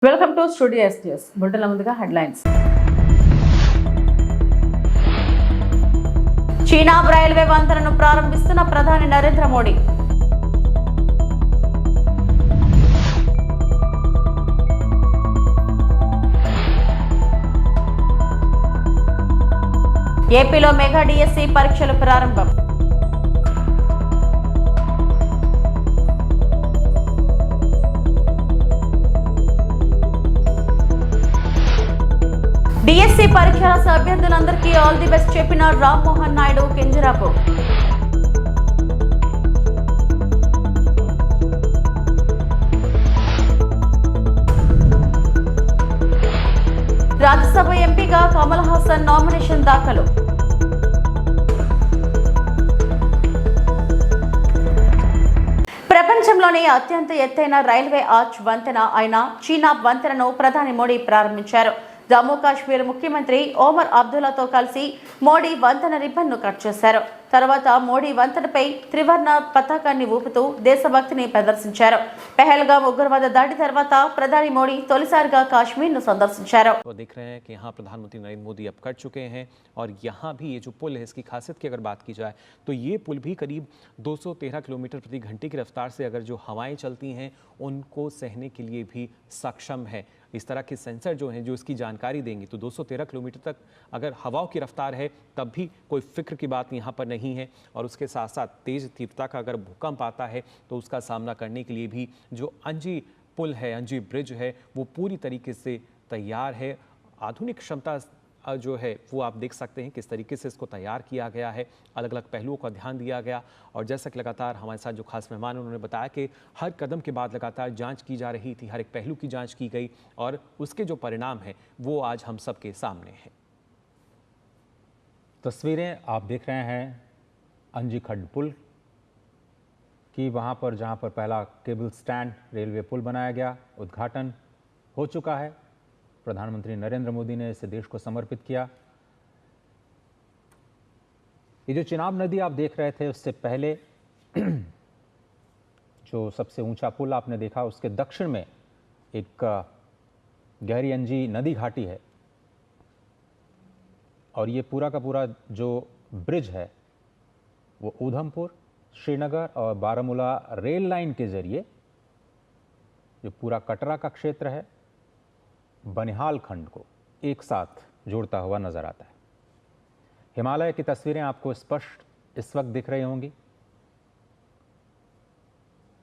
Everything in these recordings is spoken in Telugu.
Welcome to studio S news. బులెటిన్ల ముందుగా హెడ్లైన్స్. చీనా రైల్వే వంతెనను ప్రారంభిస్తున్న ప్రధాని నరేంద్ర మోడీ. ఏపీలో మెగా డిఎస్సి పరీక్షలు ప్రారంభం. డిఎస్సి పరీక్ష రాసే అభ్యర్థులందరికీ ఆల్ ది బెస్ట్ చెప్పిన రామ్మోహన్ నాయుడు కింజరాపు. రాజ్యసభ ఎంపీగా కమల్ హాసన్ నామినేషన్ దాఖలు. ప్రపంచంలోనే అత్యంత ఎత్తైన రైల్వే ఆర్చ్ వంతెన అయిన చీనా వంతెనను ప్రధాని మోడీ ప్రారంభించారు. జమ్మూ కాశ్మీర్ ముఖ్యమంత్రి ఓమర్ అబ్దుల్లాతో కలిసి మోడీ వంతెన రిబ్బన్ను కట్ చేశారు. తర్వాత మోడీ వంతెనపై త్రివర్ణ పతాకాన్ని ఊపుతూ దేశభక్తిని ప్రదర్శించారు. పహల్గామ్ ఉగ్రవాద దాడి తర్వాత ప్రధాని మోడీ తొలిసారిగా కాశ్మీర్ను సందర్శించారు. देख रहे हैं कि यहाँ प्रधानमंत्री नरेंद्र मोदी अब कट चुके हैं और यहाँ भी ये जो पुल है इसकी खासियत की अगर बात की जाए तो ये पुल भी करीब 213 किलोमीटर प्रति घंटे की रफ्तार से अगर जो हवाएं चलती हैं उनको सहने के लिए भी सक्षम है. इस तरह के सेंसर जो हैं जो इसकी जानकारी देंगे तो 213 किलोमीटर तक अगर हवाओं की रफ्तार है तब भी कोई फिक्र की बात यहाँ पर नहीं है. और उसके साथ साथ तेज तीव्रता का अगर भूकंप आता है तो उसका सामना करने के लिए भी जो अंजी पुल है, अंजी ब्रिज है, वो पूरी तरीके से तैयार है. आधुनिक क्षमता जो है वो आप देख सकते हैं किस तरीके से इसको तैयार किया गया है. अलग अलग पहलुओं का ध्यान दिया गया और जैसा कि लगातार हमारे साथ जो खास मेहमान उन्होंने बताया कि हर कदम के बाद लगातार जांच की जा रही थी, हर एक पहलू की जांच की गई और उसके जो परिणाम हैं वो आज हम सब के सामने हैं. तस्वीरें आप देख रहे हैं अंजी खड्ड पुल की, वहाँ पर जहाँ पर पहला केबल स्टैंड रेलवे पुल बनाया गया, उद्घाटन हो चुका है. प्रधानमंत्री नरेंद्र मोदी ने इसे देश को समर्पित किया. ये जो चिनाब नदी आप देख रहे थे उससे पहले जो सबसे ऊंचा पुल आपने देखा उसके दक्षिण में एक गहरी अंजी नदी घाटी है और ये पूरा का पूरा जो ब्रिज है वो ऊधमपुर, श्रीनगर और बारामूला रेल लाइन के जरिए जो पूरा कटरा का क्षेत्र है, बनिहाल खंड को एक साथ जोड़ता हुआ नजर आता है. हिमालय की तस्वीरें आपको स्पष्ट इस वक्त दिख रही होंगी.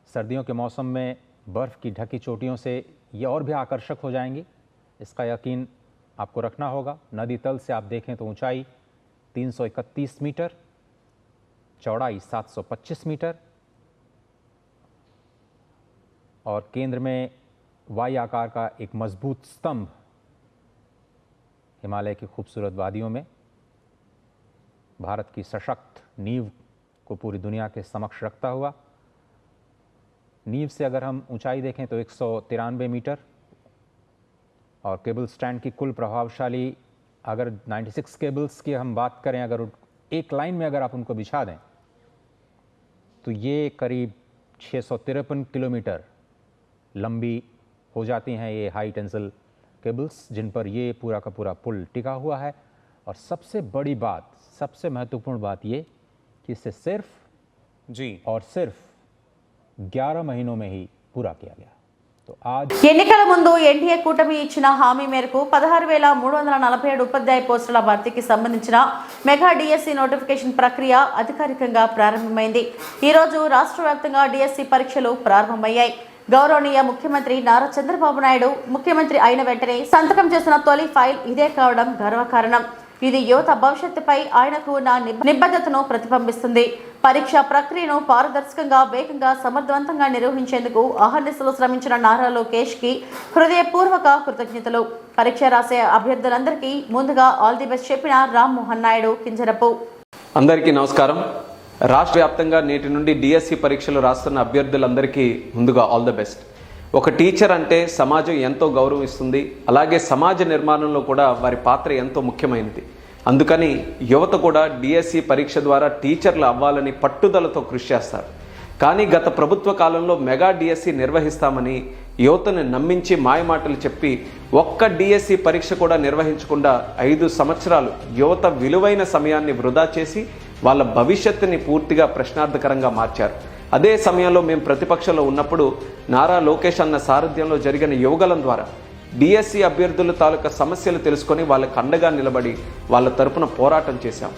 सर्दियों के मौसम में बर्फ की ढकी चोटियों से ये और भी आकर्षक हो जाएंगी, इसका यकीन आपको रखना होगा. नदी तल से आप देखें तो ऊंचाई 331 मीटर, चौड़ाई 725 मीटर और केंद्र में वाई आकार का एक मजबूत स्तंभ हिमालय की खूबसूरत वादियों में भारत की सशक्त नींव को पूरी दुनिया के समक्ष रखता हुआ. नींव से अगर हम ऊंचाई देखें तो 193 मीटर और केबल स्टैंड की कुल प्रभावशाली अगर 96 केबल्स की हम बात करें, अगर एक लाइन में अगर आप उनको बिछा दें तो ये करीब 653 किलोमीटर लंबी हो जाती हैं ये हाई टेंसिल केबल्स जिन पर ये पूरा का पूरा पुल टिका हुआ है. और सबसे बड़ी बात, सबसे महत्वपूर्ण बात ये कि इसे सिर्फ और सिर्फ 11 महीनों में ही पूरा किया गया. तो आज ఎన్నికల ముందు ఎన్డీఏ కూటమి ఇచ్చిన హామీ మేరకు 16,347 ఉపాధ్యాయ పోస్టుల భర్తీకి సంబంధించిన మెగా డిఎస్సి నోటిఫికేషన్ ప్రక్రియ అధికారికంగా ప్రారంభమైంది. ఈ రోజు రాష్ట్ర వ్యాప్తంగా డిఎస్సి పరీక్షలు ప్రారంభమయ్యాయి. గౌరవనీయ ముఖ్యమంత్రి నారా చంద్రబాబు నాయుడు ముఖ్యమంత్రి అయిన వెంటనే సంతకం చేసిన తొలి ఫైల్ ఇదే కావడం గర్వకారణం. ఇది యువత భవిష్యత్తుపై ఆయనకు ఉన్న నిబద్ధతను ప్రతిబింబిస్తుంది. పరీక్షా ప్రక్రియను పారదర్శకంగా, వేగంగా, సమర్థవంతంగా నిర్వహించేందుకు అహర్నిశలు శ్రమించిన నారా లోకేష్ కి హృదయపూర్వక కృతజ్ఞతలు. పరీక్ష రాసే అభ్యర్థులందరికీ ముందుగా ఆల్ ది బెస్ట్ చెప్పిన రామ్మోహన్ నాయుడు కింజరపు. అందరికీ నమస్కారం. రాష్ట్ర వ్యాప్తంగా నేటి నుండి డిఎస్సి పరీక్షలు రాస్తున్న అభ్యర్థులందరికీ ముందుగా ఆల్ ద బెస్ట్. ఒక టీచర్ అంటే సమాజం ఎంతో గౌరవిస్తుంది, అలాగే సమాజ నిర్మాణంలో కూడా వారి పాత్ర ఎంతో ముఖ్యమైనది. అందుకని యువత కూడా డిఎస్సి పరీక్ష ద్వారా టీచర్లు అవ్వాలని పట్టుదలతో కృషి చేస్తారు. కానీ గత ప్రభుత్వ కాలంలో మెగా డిఎస్సి నిర్వహిస్తామని యువతను నమ్మించి మాయమాటలు చెప్పి ఒక్క డిఎస్సి పరీక్ష కూడా నిర్వహించకుండా 5 సంవత్సరాలు యువత విలువైన సమయాన్ని వృధా చేసి వాళ్ళ భవిష్యత్తుని పూర్తిగా ప్రశ్నార్థకరంగా మార్చారు. అదే సమయంలో మేము ప్రతిపక్షంలో ఉన్నప్పుడు నారా లోకేష్ అన్న సారథ్యంలో జరిగిన యువగలం ద్వారా డిఎస్సి అభ్యర్థుల తాలూకా సమస్యలు తెలుసుకొని వాళ్ళకు అండగా నిలబడి వాళ్ళ తరపున పోరాటం చేశాం.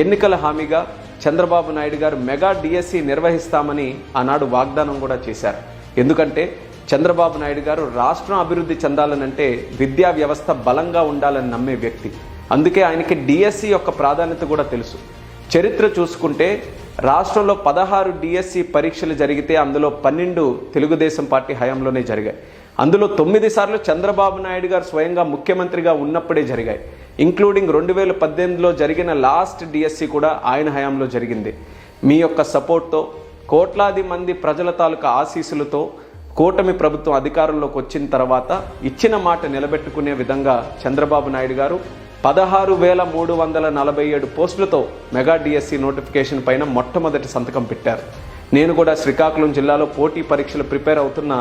ఎన్నికల హామీగా చంద్రబాబు నాయుడు గారు మెగా డిఎస్సి నిర్వహిస్తామని ఆనాడు వాగ్దానం కూడా చేశారు. ఎందుకంటే చంద్రబాబు నాయుడు గారు రాష్ట్రం అభివృద్ధి చెందాలనంటే విద్యా వ్యవస్థ బలంగా ఉండాలని నమ్మే వ్యక్తి. అందుకే ఆయనకి డిఎస్సి యొక్క ప్రాధాన్యత కూడా తెలుసు. చరిత్ర చూసుకుంటే రాష్ట్రంలో 16 డిఎస్సి పరీక్షలు జరిగితే అందులో 12 తెలుగుదేశం పార్టీ హయాంలోనే జరిగాయి. అందులో 9 సార్లు చంద్రబాబు నాయుడు గారు స్వయంగా ముఖ్యమంత్రిగా ఉన్నప్పుడే జరిగాయి. ఇంక్లూడింగ్ 2018లో జరిగిన లాస్ట్ డిఎస్సి కూడా ఆయన హయాంలో జరిగింది. మీ యొక్క సపోర్ట్తో, కోట్లాది మంది ప్రజల తాలూకా ఆశీస్సులతో కూటమి ప్రభుత్వం అధికారంలోకి వచ్చిన తర్వాత ఇచ్చిన మాట నిలబెట్టుకునే విధంగా చంద్రబాబు నాయుడు గారు 16,347 పోస్టులతో మెగా డిఎస్సి నోటిఫికేషన్ పైన మొట్టమొదటి సంతకం పెట్టారు. నేను కూడా శ్రీకాకుళం జిల్లాలో పోటీ పరీక్షలు ప్రిపేర్ అవుతున్న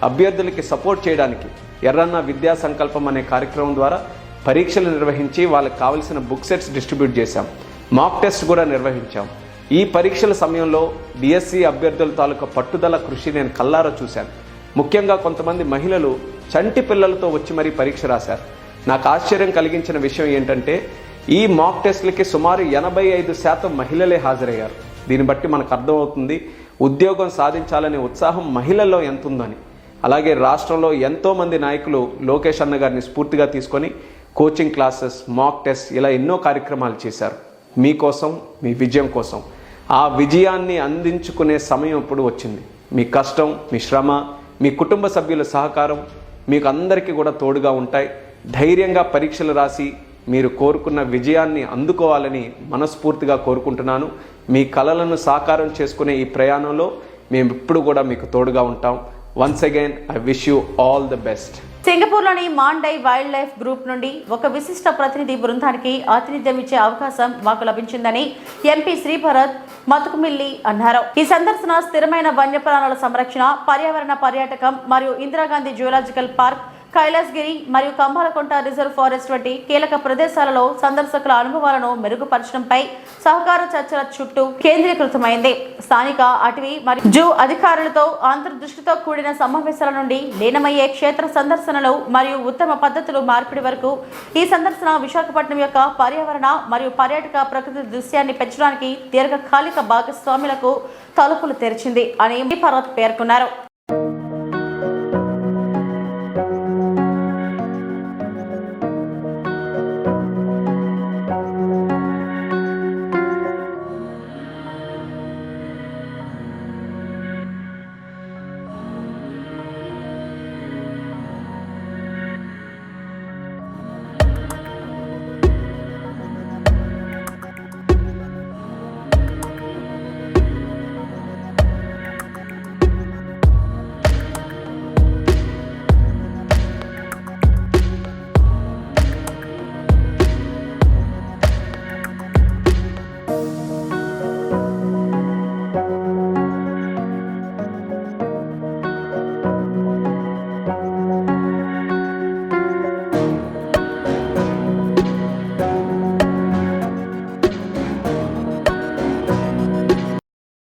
అభ్యర్థులకి సపోర్ట్ చేయడానికి ఎర్రన్న విద్యా సంకల్పం అనే కార్యక్రమం ద్వారా పరీక్షలు నిర్వహించి వాళ్ళకి కావలసిన బుక్ సెట్స్ డిస్ట్రిబ్యూట్ చేశాం. మాక్ టెస్ట్ కూడా నిర్వహించాం. ఈ పరీక్షల సమయంలో డిఎస్సి అభ్యర్థుల తాలూకా పట్టుదల, కృషి నేను కల్లారా చూశాను. ముఖ్యంగా కొంతమంది మహిళలు చంటి పిల్లలతో వచ్చి మరీ పరీక్ష రాశారు. నాకు ఆశ్చర్యం కలిగించిన విషయం ఏంటంటే ఈ మాక్ టెస్ట్లకి సుమారు 85% మహిళలే హాజరయ్యారు. దీన్ని బట్టి మనకు అర్థమవుతుంది ఉద్యోగం సాధించాలనే ఉత్సాహం మహిళల్లో ఎంత ఉందని. అలాగే రాష్ట్రంలో ఎంతోమంది నాయకులు లోకేష్ అన్న గారిని స్ఫూర్తిగా తీసుకొని కోచింగ్ క్లాసెస్, మాక్ టెస్ట్ ఇలా ఎన్నో కార్యక్రమాలు చేశారు. మీకోసం, మీ విజయం కోసం. ఆ విజయాన్ని అందించుకునే సమయం ఇప్పుడు వచ్చింది. మీ కష్టం, మీ శ్రమ, మీ కుటుంబ సభ్యుల సహకారం మీకు అందరికీ కూడా తోడుగా ఉంటాయి. ధైర్యంగా పరీక్షలు రాసి మీరు కోరుకున్న విజయాన్ని అందుకోవాలని మనస్ఫూర్తిగా కోరుకుంటున్నాను. మీ కలలను సాకారం చేసుకునే ఈ ప్రయాణంలో మేము ఇప్పుడు కూడా మీకు తోడుగా ఉంటాం. Once again I wish you all the best. సింగపూర్లోని మాండై వైల్డ్ లైఫ్ గ్రూప్ నుండి ఒక విశిష్ట ప్రతినిధి బృందానికి ఆతిథ్యం ఇచ్చే అవకాశం మాకు లభించిందని ఎంపీ శ్రీభరత్ మతుకుమిల్లి అన్నారు. ఈ సందర్శన స్థిరమైన వన్యప్రాణుల సంరక్షణ, పర్యావరణ పర్యాటకం మరియు ఇందిరాగాంధీ జువలాజికల్ పార్క్, కైలాసగిరి మరియు కంబాలకొంట రిజర్వ్ ఫారెస్ట్ వంటి కీలక ప్రదేశాలలో సందర్శకుల అనుభవాలను మెరుగుపరచడంపై సహకార చర్చల చుట్టూ కేంద్రీకృతమైంది. స్థానిక అటవీ మరియు జూ అధికారులతో అంతర్దృష్టితో కూడిన సమావేశాల నుండి లీనమయ్యే క్షేత్ర సందర్శనలు మరియు ఉత్తమ పద్ధతులు మార్పిడి వరకు ఈ సందర్శన విశాఖపట్నం యొక్క పర్యావరణ మరియు పర్యాటక ప్రకృతి దృశ్యాన్ని పెంచడానికి దీర్ఘకాలిక భాగస్వాములకు తలుపులు తెరిచింది అని భరత్ పేర్కొన్నారు.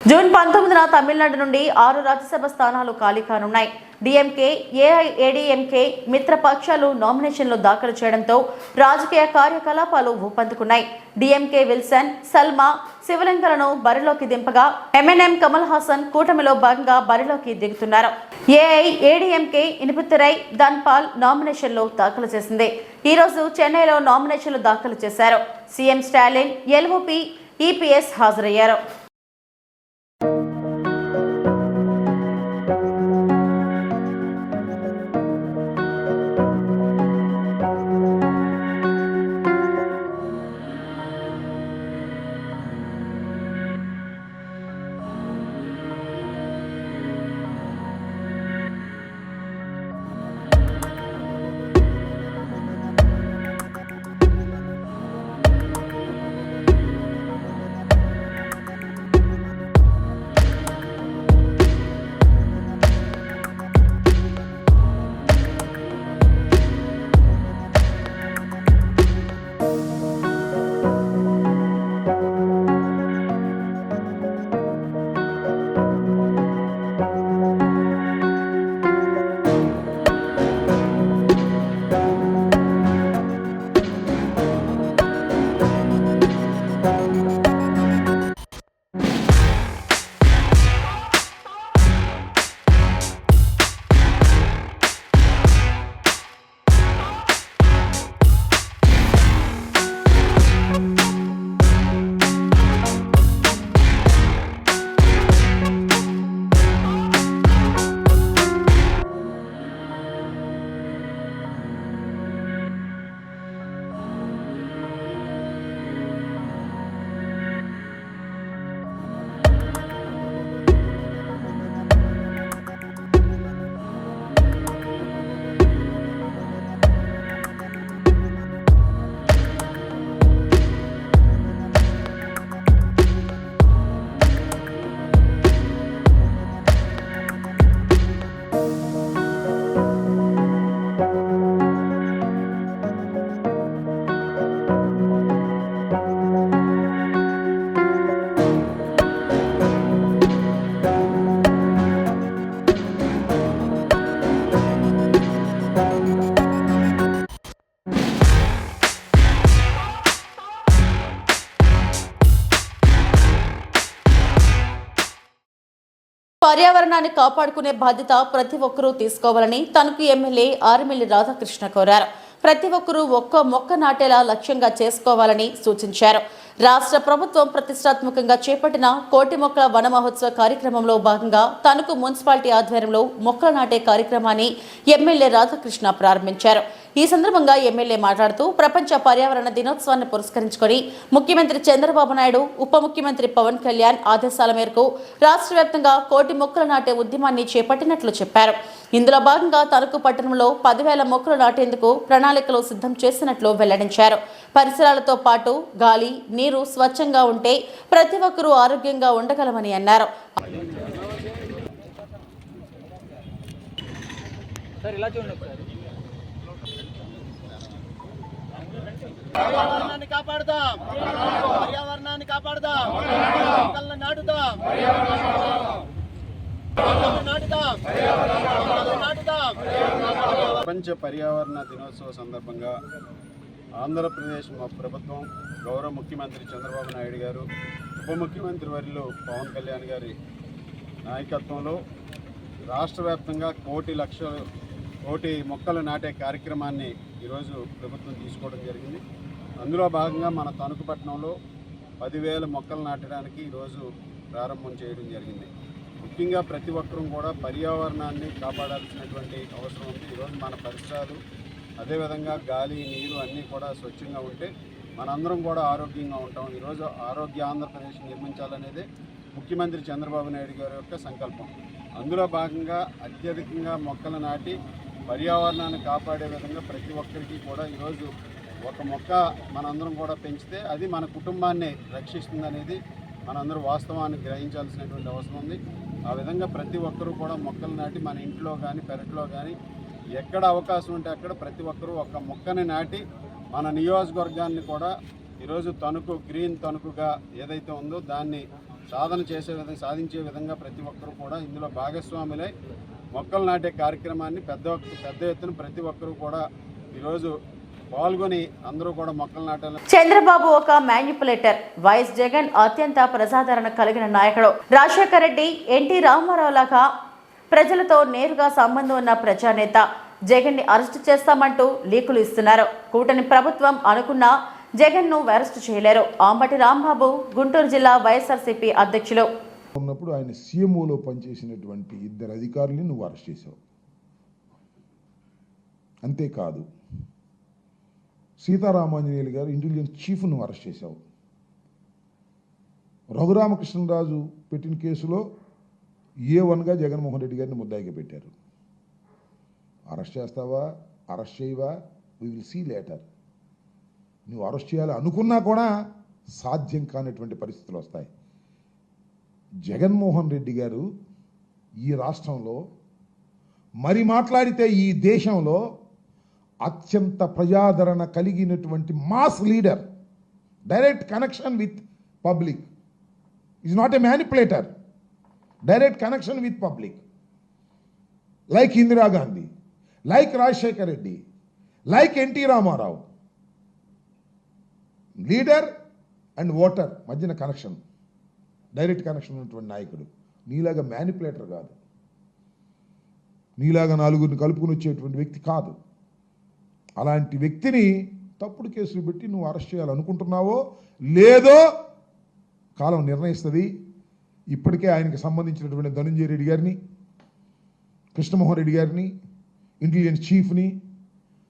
జూన్ 19న తమిళనాడు నుండి 6 రాజ్యసభ స్థానాలు ఖాళీ కానున్నాయి. డిఎంకే, ఏఐఏడీఎంకే మిత్రపక్షాలు నామినేషన్లు దాఖలు చేయడంతో రాజకీయ కార్యకలాపాలు ఊపందుకున్నాయి. డిఎంకే విల్సన్, సల్మా శివలింగలను బరిలోకి దింపగా ఎంఎన్ఎం కమల్ హాసన్ కూటమిలో భాగంగా బరిలోకి దిగుతున్నారు. ఏఐఏడీఎంకే ఇనుపుతురై ధన్పాల్ నామినేషన్లు దాఖలు చేసింది. ఈ రోజు చెన్నైలో నామినేషన్లు దాఖలు చేశారు. సీఎం స్టాలిన్, ఎల్ఓపి, ఈపీఎస్ హాజరయ్యారు. పర్యావరణాన్ని కాపాడుకునే బాధ్యత ప్రతి ఒక్కరూ తీసుకోవాలని తణుకు ఎమ్మెల్యే ఆర్మిల్లి రాధాకృష్ణ కోరారు. ప్రతి ఒక్కరూ ఒక్క మొక్క నాటేలా లక్ష్యంగా చేసుకోవాలని సూచించారు. రాష్ట్ర ప్రభుత్వం ప్రతిష్టాత్మకంగా చేపట్టిన కోటి మొక్కల వన మహోత్సవ కార్యక్రమంలో భాగంగా తణుకు మున్సిపాలిటీ ఆధ్వర్యంలో మొక్కలు నాటే కార్యక్రమాన్ని ఎమ్మెల్యే రాధాకృష్ణ ప్రారంభించారు. ఈ సందర్భంగా ఎమ్మెల్యే మాట్లాడుతూ ప్రపంచ పర్యావరణ దినోత్సవాన్ని పురస్కరించుకొని ముఖ్యమంత్రి చంద్రబాబు నాయుడు, ఉప ముఖ్యమంత్రి పవన్ కళ్యాణ్ ఆదేశాల మేరకు రాష్ట్ర వ్యాప్తంగా కోటి మొక్కలు నాటే ఉద్యమాన్ని చేపట్టినట్లు చెప్పారు. ఇందులో భాగంగా తణుకు పట్టణంలో 10,000 మొక్కలు నాటేందుకు ప్రణాళికలు సిద్ధం చేసినట్లు వెల్లడించారు. పరిసరాలతో పాటు గాలి, నీరు స్వచ్ఛంగా ఉంటే ప్రతి ఒక్కరూ ఆరోగ్యంగా ఉండగలమని అన్నారు. పర్యావరణాన్ని కాపాడుదాం, పర్యావరణాన్ని కాపాడుదాం, మొక్కలను నాటుదాం, ప్రపంచ పర్యావరణ దినోత్సవ సందర్భంగా ఆంధ్రప్రదేశ్ ప్రభుత్వం, గౌరవ ముఖ్యమంత్రి చంద్రబాబు నాయుడు గారు, ఉప ముఖ్యమంత్రి వర్యులు పవన్ కళ్యాణ్ గారి నాయకత్వంలో రాష్ట్ర వ్యాప్తంగా కోటి మొక్కలు నాటే కార్యక్రమాన్ని ఈరోజు ప్రభుత్వం తీసుకోవడం జరిగింది. అందులో భాగంగా మన తణుకు పట్టణంలో 10,000 మొక్కలు నాటడానికి ఈరోజు ప్రారంభం చేయడం జరిగింది. ముఖ్యంగా ప్రతి ఒక్కరూ కూడా పర్యావరణాన్ని కాపాడాల్సినటువంటి అవసరం ఉంది. ఈరోజు మన పరిసరాలు, అదేవిధంగా గాలి, నీరు అన్నీ కూడా స్వచ్ఛంగా ఉంటే మనందరం కూడా ఆరోగ్యంగా ఉంటాం. ఈరోజు ఆరోగ్య ఆంధ్రప్రదేశ్ నిర్మించాలనేదే ముఖ్యమంత్రి చంద్రబాబు నాయుడు గారి యొక్క సంకల్పం. అందులో భాగంగా అత్యధికంగా మొక్కలు నాటి పర్యావరణాన్ని కాపాడే విధంగా ప్రతి ఒక్కరికి కూడా ఈరోజు ఒక మొక్క మనందరం కూడా పెంచితే అది మన కుటుంబాన్ని రక్షిస్తుందనేది మనందరూ వాస్తవాన్ని గ్రహించాల్సినటువంటి అవసరం ఉంది. ఆ విధంగా ప్రతి ఒక్కరూ కూడా మొక్కలు నాటి మన ఇంట్లో కానీ పెరట్లో కానీ ఎక్కడ అవకాశం ఉంటే అక్కడ ప్రతి ఒక్కరూ ఒక మొక్కని నాటి మన నియోజకవర్గాన్ని కూడా ఈరోజు తణుకు గ్రీన్ తణుకుగా ఏదైతే ఉందో దాన్ని సాధించే విధంగా ప్రతి ఒక్కరూ కూడా ఇందులో భాగస్వాములై మొక్కలు నాటే కార్యక్రమాన్ని పెద్ద ఎత్తున ప్రతి ఒక్కరూ కూడా ఈరోజు పాల్గొని అందరూ కూడా మొక్కలు నాటాలని. చంద్రబాబు ఒక మ్యానిపులేటర్, వైఎస్ జగన్ అత్యంత ప్రజాదరణ కలిగిన నాయకుడు. రాజశేఖర రెడ్డి, ఎన్టీ రామారావు లాగా ప్రజలతో నేరుగా సంబంధం ఉన్న ప్రజానేత. జగన్ ని అరెస్టు చేస్తామంటూ లీకులు ఇస్తున్నారు. కూటమి ప్రభుత్వం అనుకున్నా జగన్ ను అరెస్టు చేయలేరు. ఆంబటి రాంబాబు, గుంటూరు జిల్లా వైఎస్ఆర్సీపీ అధ్యక్షులు. ఉన్నప్పుడు ఆయన సీఎంఓలో పనిచేసినటువంటి 2 అధికారులని నువ్వు అరెస్ట్ చేశావు. అంతేకాదు, సీతారామాంజనేయులు గారు ఇంటెలిజెన్స్ చీఫ్ నువ్వు అరెస్ట్ చేశావు. రఘురామకృష్ణరాజు పెట్టిన కేసులో A1గా జగన్మోహన్ రెడ్డి గారిని ముద్దాయిగా పెట్టారు. అరెస్ట్ చేస్తావా, అరెస్ట్ చేయవా, వి విల్ సీ లేటర్. నువ్వు అరెస్ట్ చేయాలి అనుకున్నా కూడా సాధ్యం కానిటువంటి పరిస్థితులు వస్తాయి. జగన్మోహన్ రెడ్డి గారు ఈ రాష్ట్రంలో మరి మాట్లాడితే ఈ దేశంలో అత్యంత ప్రజాదరణ కలిగినటువంటి mass leader. Direct connection with public. Is not a manipulator. Direct connection with public. Like Indira Gandhi, like Rajasekhara Reddy, like NT Rama Rao. Leader and voter మధ్యన కనెక్షన్, డైరెక్ట్ కనెక్షన్ ఉన్నటువంటి నాయకుడు. నీలాగా మ్యానిపులేటర్ కాదు, నీలాగా 4గురిని కలుపుకుని వచ్చేటువంటి వ్యక్తి కాదు. అలాంటి వ్యక్తిని తప్పుడు కేసులు పెట్టి నువ్వు అరెస్ట్ చేయాలనుకుంటున్నావో లేదో కాలం నిర్ణయిస్తుంది. ఇప్పటికే ఆయనకి సంబంధించినటువంటి ధనంజయ రెడ్డి గారిని, కృష్ణమోహన్ రెడ్డి గారిని, ఇంటెలిజెన్స్ చీఫ్ని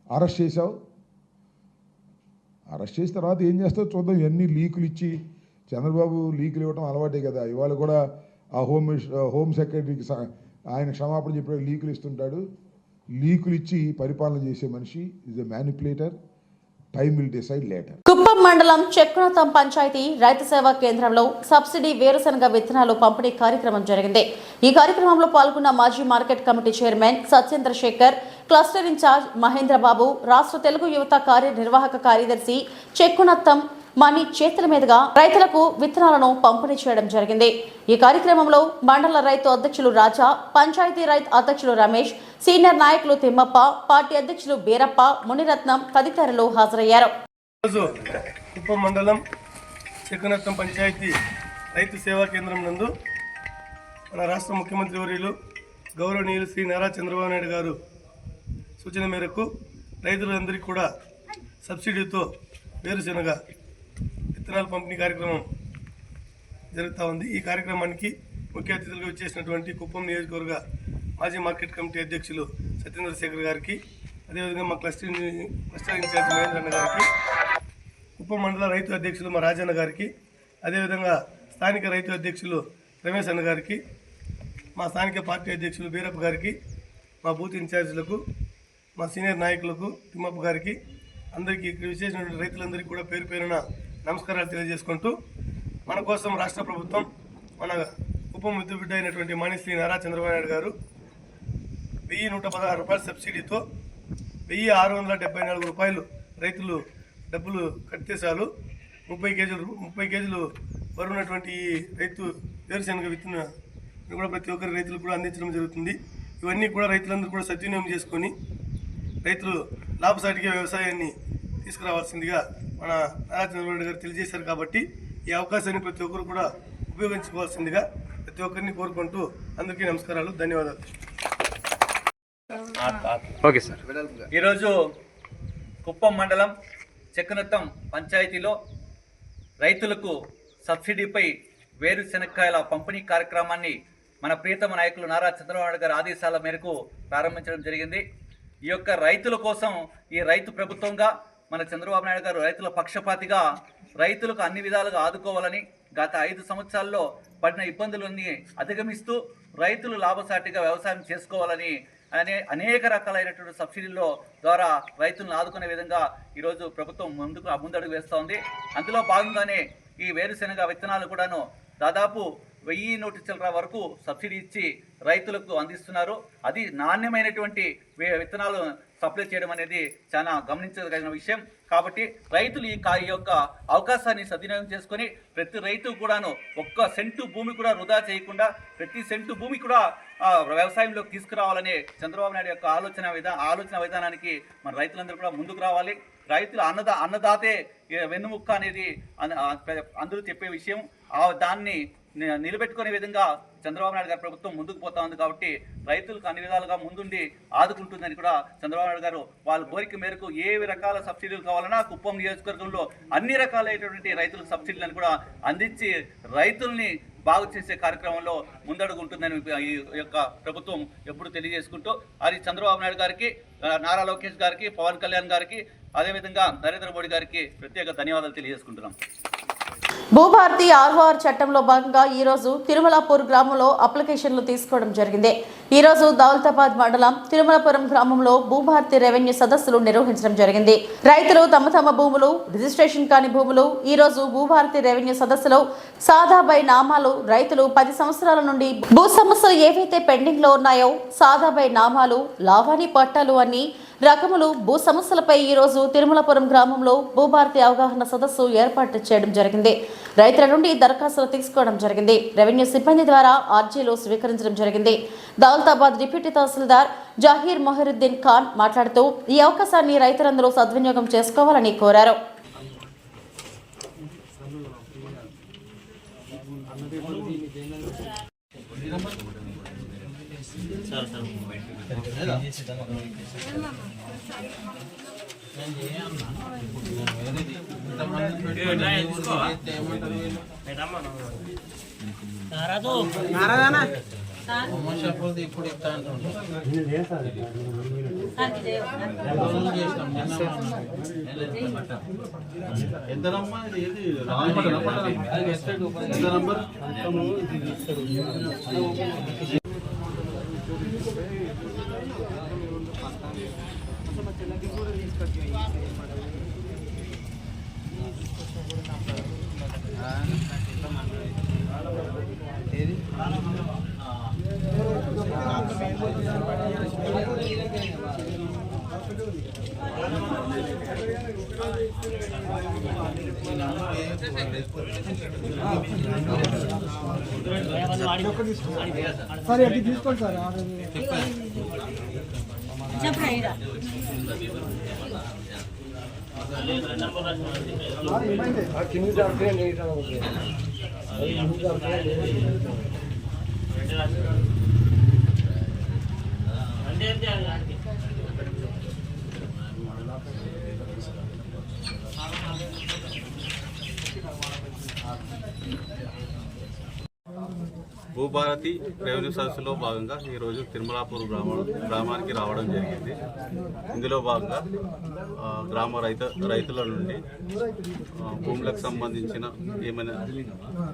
అరెస్ట్ చేశావు. అరెస్ట్ చేసిన తర్వాత ఏం చేస్తావు చూద్దాం. ఇవన్నీ లీకులు ఇచ్చి, చంద్రబాబు లీకులు ఇవ్వడం అలవాటే కదా. ఇవాళ కూడా ఆ హోమ్ సెక్రటరీకి ఆయన క్షమాపణ చెప్పే లీకులు ఇస్తుంటాడు. లీకులు ఇచ్చి పరిపాలన చేసే మనిషి is a manipulator. Time will decide later. Kuppam మండలం చెక్కునతం పంచాయతీ రైతు సేవా కేంద్రంలో సబ్సిడీ వేరుశనగ విత్తనాలు పంపిణీ కార్యక్రమం జరిగింది. ఈ కార్యక్రమంలో పాల్గొన్న మాజీ market committee chairman Satyendra Shekar, cluster incharge Mahendrababu, రాష్ట్ర తెలుగు యువత కార్యనిర్వాహక కార్యదర్శి చెక్కునత్తం మణి చేతుల మీదుగా రైతులకు విత్తనాలను పంపిణీ చేయడం జరిగింది. ఈ కార్యక్రమంలో మండల రైతు అధ్యక్షులు రాజా, పంచాయతీ రైతు అధ్యక్షులు రమేష్, సీనియర్ నాయకులు తిమ్మప్ప, పార్టీ అధ్యక్షులు బీరప్ప, మునిరత్నం తదితరులు హాజరయ్యారు. కుప్పం మండలం చెక్కునత్తం పంచాయతీ రైతు సేవా కేంద్రం నందు మన రాష్ట్ర ముఖ్యమంత్రి వర్యులు గౌరవనీయులు శ్రీ నారా చంద్రబాబు నాయుడు గారు సూచన మేరకు రైతులందరికీ కూడా సబ్సిడీతో వేరుశెనగ విత్తనాల పంపిణీ కార్యక్రమం జరుగుతూ ఉంది. ఈ కార్యక్రమానికి ముఖ్య అతిథులుగా వచ్చేసినటువంటి కుప్పం నియోజకవర్గ మాజీ మార్కెట్ కమిటీ అధ్యక్షులు సత్యేంద్ర శేఖర్ గారికి, అదేవిధంగా మా క్లస్టర్ ఇన్ఛార్జ్ మహేంద్రన్న గారికి, కుప్పం మండల రైతు అధ్యక్షులు మా రాజన్న గారికి, అదేవిధంగా స్థానిక రైతు అధ్యక్షులు రమేష్ అన్న గారికి, మా స్థానిక పార్టీ అధ్యక్షులు బీరప్ప గారికి, మా బూత్ ఇన్ఛార్జీలకు, మా సీనియర్ నాయకులకు తిమ్మప్ప గారికి, అందరికీ ఇక్కడ విశేషమైనటువంటి రైతులందరికీ కూడా పేరు పేరున నమస్కారాలు తెలియజేసుకుంటూ, మన కోసం రాష్ట్ర ప్రభుత్వం మన కుప్పం ముద్దుబిడ్డ అయినటువంటి మాణిశ్రీ నారా చంద్రబాబు నాయుడు గారు 1116 రూపాయల సబ్సిడీతో 1674 రూపాయలు రైతులు డబ్బులు కడితే చాలు 30 కేజీలు బరువున్నటువంటి ఈ రైతు వేరుశెనగ విత్తన కూడా ప్రతి ఒక్కరి రైతులకు కూడా అందించడం జరుగుతుంది. ఇవన్నీ కూడా రైతులందరూ కూడా సద్వినియోగం చేసుకొని రైతులు లాభసాటిగా వ్యవసాయాన్ని తీసుకురావాల్సిందిగా మన నారా చంద్రబాబు నాయుడు గారు తెలియజేశారు. కాబట్టి ఈ అవకాశాన్ని ప్రతి ఒక్కరు కూడా ఉపయోగించుకోవాల్సిందిగా ప్రతి ఒక్కరిని కోరుకుంటూ అందరికీ నమస్కారాలు, ధన్యవాదాలు. Okay sir. ఈరోజు కుప్పం మండలం చెక్కునత్తం పంచాయతీలో రైతులకు సబ్సిడీపై వేరుశెనక్కాయల పంపిణీ కార్యక్రమాన్ని మన ప్రియతమ నాయకులు నారా చంద్రబాబు నాయుడు గారి ఆదేశాల మేరకు ప్రారంభించడం జరిగింది. ఈ యొక్క రైతుల కోసం ఈ రైతు ప్రభుత్వంగా మన చంద్రబాబు నాయుడు గారు రైతుల పక్షపాతిగా రైతులకు అన్ని విధాలుగా ఆదుకోవాలని, గత 5 సంవత్సరాల్లో పడిన ఇబ్బందులన్నీ అధిగమిస్తూ రైతులు లాభసాటిగా వ్యవసాయం చేసుకోవాలని అనేక రకాలైనటువంటి సబ్సిడీల ద్వారా రైతులను ఆదుకునే విధంగా ఈరోజు ప్రభుత్వం ముందడుగు వేస్తూ ఉంది. అందులో భాగంగానే ఈ వేరుశెనగ విత్తనాలు కూడాను దాదాపు 1000 చిల్లర వరకు సబ్సిడీ ఇచ్చి రైతులకు అందిస్తున్నారు. అది నాణ్యమైనటువంటి విత్తనాలు సప్లై చేయడం అనేది చాలా గమనించదగిన విషయం. కాబట్టి రైతులు ఈ యొక్క అవకాశాన్ని సద్వినియోగం చేసుకొని ప్రతి రైతు కూడాను ఒక్క సెంటు భూమి కూడా వృధా చేయకుండా ప్రతి సెంటు భూమి కూడా వ్యవసాయంలోకి తీసుకురావాలనే చంద్రబాబు నాయుడు యొక్క ఆలోచన విధానానికి మన రైతులందరూ కూడా ముందుకు రావాలి. రైతుల అన్నదాతే వెన్నుముక్క అనేది అందరూ చెప్పే విషయం. దాన్ని నిలబెట్టుకునే విధంగా చంద్రబాబు నాయుడు గారి ప్రభుత్వం ముందుకు పోతా ఉంది. కాబట్టి రైతులకు అన్ని విధాలుగా ముందుండి ఆదుకుంటుందని కూడా చంద్రబాబు నాయుడు గారు వాళ్ళ కోరిక మేరకు ఏ రకాల సబ్సిడీలు కావాలన్నా కుప్పం నియోజకవర్గంలో అన్ని రకాలైనటువంటి రైతులకు సబ్సిడీలను కూడా అందించి రైతుల్ని బాగు చేసే కార్యక్రమంలో ముందడుగు ఉంటుందని ఈ యొక్క ప్రభుత్వం ఎప్పుడు తెలియజేసుకుంటూ అది చంద్రబాబు నాయుడు గారికి, నారా లోకేష్ గారికి, పవన్ కళ్యాణ్ గారికి, అదేవిధంగా నరేంద్ర మోడీ గారికి ప్రత్యేక ధన్యవాదాలు తెలియజేసుకుంటున్నాం. భూభారతి ఆర్ఓఆర్ చట్టంలో భాగంగా ఈ రోజు తిరుమలాపూర్ గ్రామంలో అప్లికేషన్లు తీసుకోవడం జరిగింది. ఈ రోజు దౌలతాబాద్ మండలం తిరుమలపురం గ్రామంలో భూభారతి రెవెన్యూ సదస్సులు నిర్వహించడం జరిగింది. రైతులు తమ భూములు, రిజిస్ట్రేషన్ కాని భూములు ఈ రోజు భూభారతి రెవెన్యూ సదస్సులో సాదాబై నామాలు, రైతులు 10 సంవత్సరాల నుండి భూ సమస్యలు ఏవైతే పెండింగ్ లో ఉన్నాయో సాదాబై నామాలు, లావాణీ పట్టాలు అన్ని రకములు భూ సమస్యలపై ఈ రోజు తిరుమలపురం గ్రామంలో భూభారతి అవగాహన సదస్సు ఏర్పాటు చేయడం జరిగింది. రైతుల నుండి దరఖాస్తులు తీసుకోవడం జరిగింది. రెవెన్యూ సిబ్బంది ద్వారా అర్జీలు స్వీకరించడం జరిగింది. దౌలతాబాద్ డిప్యూటీ తహసీల్దార్ జహీర్ మొహిరుద్దీన్ ఖాన్ మాట్లాడుతూ ఈ అవకాశాన్ని రైతులందరూ సద్వినియోగం చేసుకోవాలని కోరారు. భూభారతి రెవెన్యూ సదస్సులో భాగంగా ఈరోజు తిరుమలాపూర్ గ్రామానికి రావడం జరిగింది. ఇందులో భాగంగా గ్రామ రైతుల నుండి భూములకు సంబంధించిన ఏమైనా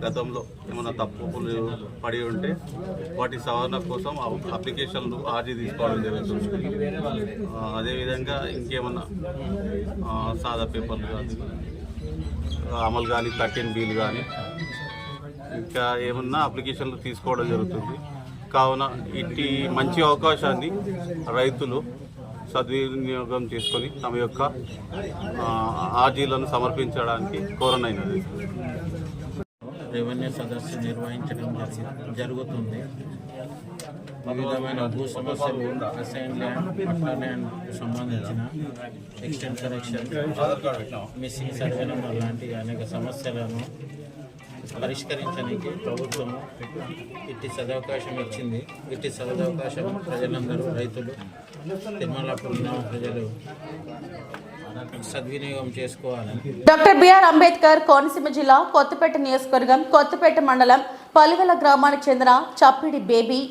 గతంలో ఏమైనా తప్పులు పడి ఉంటే వాటి సవరణ కోసం అప్లికేషన్లు ఆర్జీ తీసుకోవడం జరుగుతుంది. అదేవిధంగా ఇంకేమన్నా సాదా పేపర్లు కానీ అమలు కానీ 13 బీలు కానీ ఇంకా ఏమన్నా అప్లికేషన్లు తీసుకోవడం జరుగుతుంది. కావున ఇట్టి మంచి అవకాశాన్ని రైతులు సద్వినియోగం చేసుకొని తమ యొక్క ఆర్జీలను సమర్పించడానికి కోరనైనది. రెవెన్యూ సదస్సు నిర్వహించడం జరుగుతుంది. వివిధమైన భూ సమస్యలు, అసైన్ ల్యాండ్, పట్టా ల్యాండ్ సంబంధించిన extent correction, missing survey number లాంటి అనేక సమస్యలను పరిష్కరించడానికి ప్రభుత్వం ఇట్టి సదవకాశం ఇచ్చింది. ఇట్టి సదవకాశం ప్రజలందరూ, రైతులు, తిరుమలాపూర్ గ్రామ ప్రజలు సద్వినియోగం చేసుకోవాలని. డాక్టర్ బిఆర్ అంబేద్కర్ కోనసీమ జిల్లా కొత్తపేట నియోజకవర్గం కొత్తపేట మండలం పలివెల గ్రామానికి చెందిన చప్పిడి బేబీ,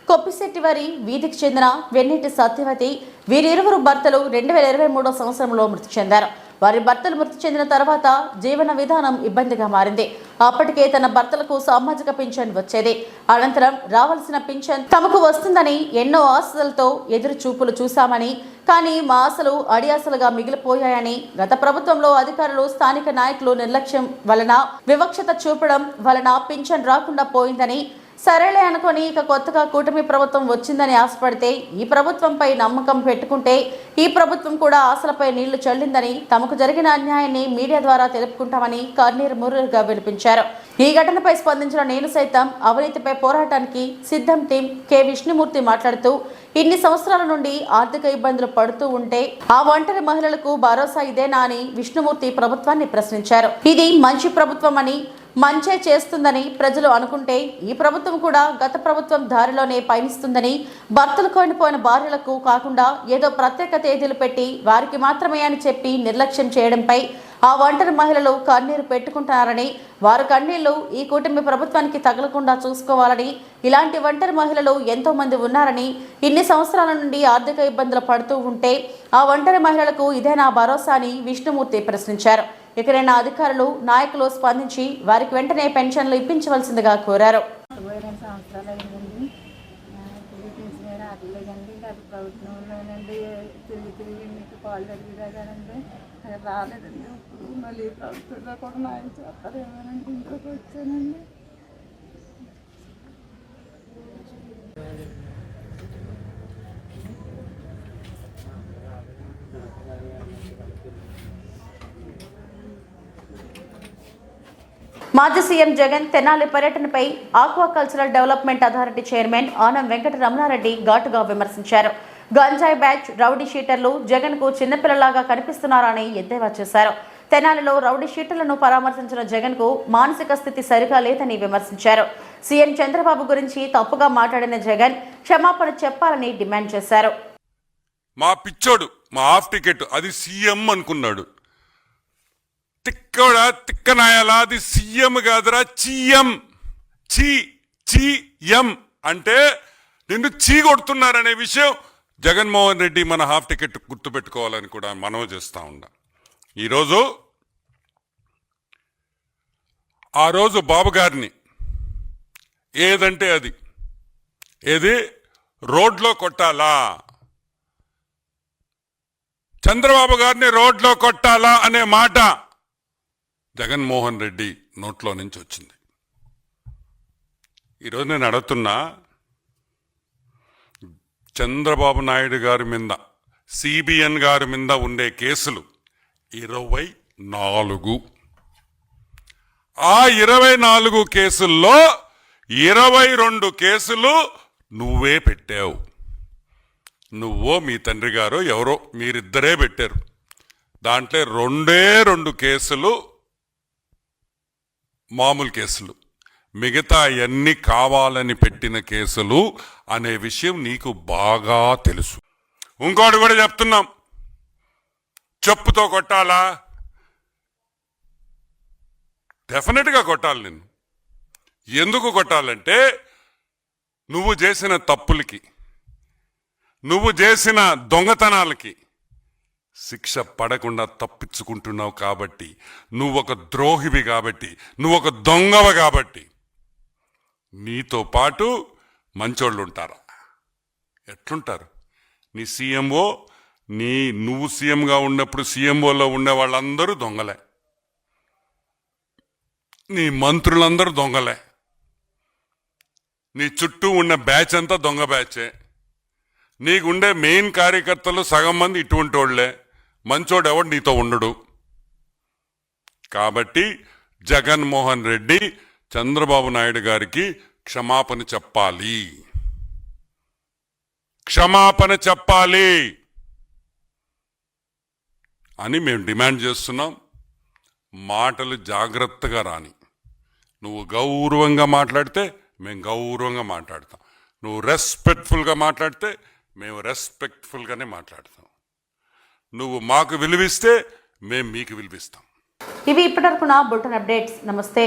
కొప్పిశెట్టివారి వీధికి చెందిన వెన్నెటి సత్యవతి, వీరిరువురు భర్తలు 2023 సంవత్సరంలో మృతి చెందారు. వారి భర్తలు మృతి చెందిన తర్వాత జీవన విధానం ఇబ్బందిగా మారింది. అప్పటికే తన భర్తలకు సామాజిక పింఛన్ వచ్చేది. అనంతరం రావాల్సిన పింఛన్ తమకు వస్తుందని ఎన్నో ఆశలతో ఎదురు చూపులు చూశామని, కానీ మా ఆశలు అడియాసలుగా మిగిలిపోయాయని, గత ప్రభుత్వంలో అధికారులు, స్థానిక నాయకులు నిర్లక్ష్యం వలన, వివక్షత చూపడం వలన పింఛన్ రాకుండా పోయిందని, సరేలే అనుకొని ఇక కొత్తగా కూటమి ప్రభుత్వం వచ్చిందని ఆశపడితే, ఈ ప్రభుత్వంపై నమ్మకం పెట్టుకుంటే ఈ ప్రభుత్వం కూడా ఆశలపై నీళ్లు చల్లిందని, తమకు జరిగిన అన్యాయాన్ని మీడియా ద్వారా తెలుపుకుంటామని కన్నీరు ముర్రుగా వినిపించారు. ఈ ఘటనపై స్పందించిన నేను సైతం అవినీతిపై పోరాటానికి సిద్ధం టీం కె విష్ణుమూర్తి మాట్లాడుతూ, ఇన్ని సంవత్సరాల నుండి ఆర్థిక ఇబ్బందులు పడుతూ ఉంటే ఆ ఒంటరి మహిళలకు భరోసా ఇదేనా అని విష్ణుమూర్తి ప్రభుత్వాన్ని ప్రశ్నించారు. ఇది మంచి ప్రభుత్వం అని, మంచే చేస్తుందని ప్రజలు అనుకుంటే ఈ ప్రభుత్వం కూడా గత ప్రభుత్వం దారిలోనే పయనిస్తుందని, భర్తలు కోల్పోయిన భార్యలకు కాకుండా ఏదో ప్రత్యేక తేదీలు పెట్టి వారికి మాత్రమే అని చెప్పి నిర్లక్ష్యం చేయడంపై ఆ ఒంటరి మహిళలు కన్నీరు పెట్టుకుంటున్నారని, వారు కన్నీళ్లు ఈ కూటమి ప్రభుత్వానికి తగలకుండా చూసుకోవాలని, ఇలాంటి ఒంటరి మహిళలు ఎంతో మంది ఉన్నారని, ఇన్ని సంవత్సరాల నుండి ఆర్థిక ఇబ్బందులు పడుతూ ఉంటే ఆ ఒంటరి మహిళలకు ఇదే నా భరోసా అని విష్ణుమూర్తి ప్రశ్నించారు. ఇకనైనా అధికారులు, నాయకులు స్పందించి వారికి వెంటనే పెన్షన్లు ఇప్పించవలసిందిగా కోరారు. రాలేదండి. మళ్ళీ ప్రభుత్వంలో కూడా న్యాయం చేస్తారేమోనంటే ఇంట్లోకి వచ్చానండి. మాజీ సీఎం జగన్ తెనాలి పర్యటనపై aquacultural development authority chairman Anam Venkata Ramanareddy ఘాటుగా విమర్శించారు. గంజాయి బ్యాచ్, రౌడీ షీటర్లు జగన్ కు చిన్నపిల్లలాగా కనిపిస్తున్నారని ఎద్దేవా చేశారు. తెనాలిలో రౌడీ షీటర్లను పరామర్శించిన జగన్ కు మానసిక స్థితి సరిగా లేదని విమర్శించారు. సీఎం చంద్రబాబు గురించి తప్పుగా మాట్లాడిన జగన్ క్షమాపణ చెప్పాలని డిమాండ్ చేశారు. మా పిచ్చోడు, మా హాఫ్ టికెట్ అది సీఎం అనుకున్నాడు. తిక్కడా తిక్కనాయాలా, అది సీఎం కాదురా, చీఎం. చీఎం అంటే నిన్ను చీ కొడుతున్నారనే విషయం జగన్మోహన్ రెడ్డి మన హాఫ్ టికెట్ గుర్తుపెట్టుకోవాలని కూడా మనవి చేస్తూ ఉన్నా. ఈరోజు ఆ రోజు బాబు గారిని ఏదంటే అది ఏది రోడ్లో కొట్టాలా, చంద్రబాబు గారిని రోడ్లో కొట్టాలా అనే మాట జగన్మోహన్ రెడ్డి నోట్లో నుంచి వచ్చింది. ఈరోజు నేను అడుగుతున్నా, చంద్రబాబు నాయుడు గారి మీద సిబిఎన్ గారి మీద ఉండే కేసులు 24. ఆ 24 కేసుల్లో 22 కేసులు నువ్వే పెట్టావు. నువ్వో మీ తండ్రి గారో ఎవరో మీరిద్దరే పెట్టారు. దాంట్లో 2 కేసులు మామూలు కేసులు, మిగతా అన్ని కావాలని పెట్టిన కేసులు అనే విషయం నీకు బాగా తెలుసు. ఇంకోటి కూడా చెప్తున్నాం, చెప్పుతో కొట్టాలా? డెఫినెట్గా కొట్టాలి. నిన్ను ఎందుకు కొట్టాలంటే నువ్వు చేసిన తప్పులకి, నువ్వు చేసిన దొంగతనాలకి శిక్ష పడకుండా తప్పించుకుంటున్నావు కాబట్టి, నువ్వొక ద్రోహివి కాబట్టి, నువ్వొక దొంగవ కాబట్టి. నీతో పాటు మంచోళ్ళు ఉంటారా? ఎట్లుంటారు? నీ సీఎంఓ, నువ్వు సీఎంగా ఉన్నప్పుడు సీఎంఓలో ఉండే వాళ్ళందరూ దొంగలే, నీ మంత్రులందరూ దొంగలే, నీ చుట్టూ ఉన్న బ్యాచ్ అంతా దొంగ బ్యాచే, నీకుండే మెయిన్ కార్యకర్తలు సగం మంది ఇటువంటి వాళ్లే, మంచోడు ఎవడు నీతో ఉండడు. కాబట్టి జగన్మోహన్ రెడ్డి చంద్రబాబు నాయుడు గారికి క్షమాపణ చెప్పాలి, క్షమాపణ చెప్పాలి అని మేము డిమాండ్ చేస్తున్నాం. మాటలు జాగ్రత్తగా రాని. నువ్వు గౌరవంగా మాట్లాడితే మేము గౌరవంగా మాట్లాడతాం, నువ్వు రెస్పెక్ట్ఫుల్గా మాట్లాడితే మేము రెస్పెక్ట్ఫుల్గానే మాట్లాడతాం. నువ్వు మాకు విలువిస్తే మేము మీకు విలువిస్తాం. ఇవి ఇప్పటివరకు నా బులెటిన్ అప్డేట్స్. నమస్తే.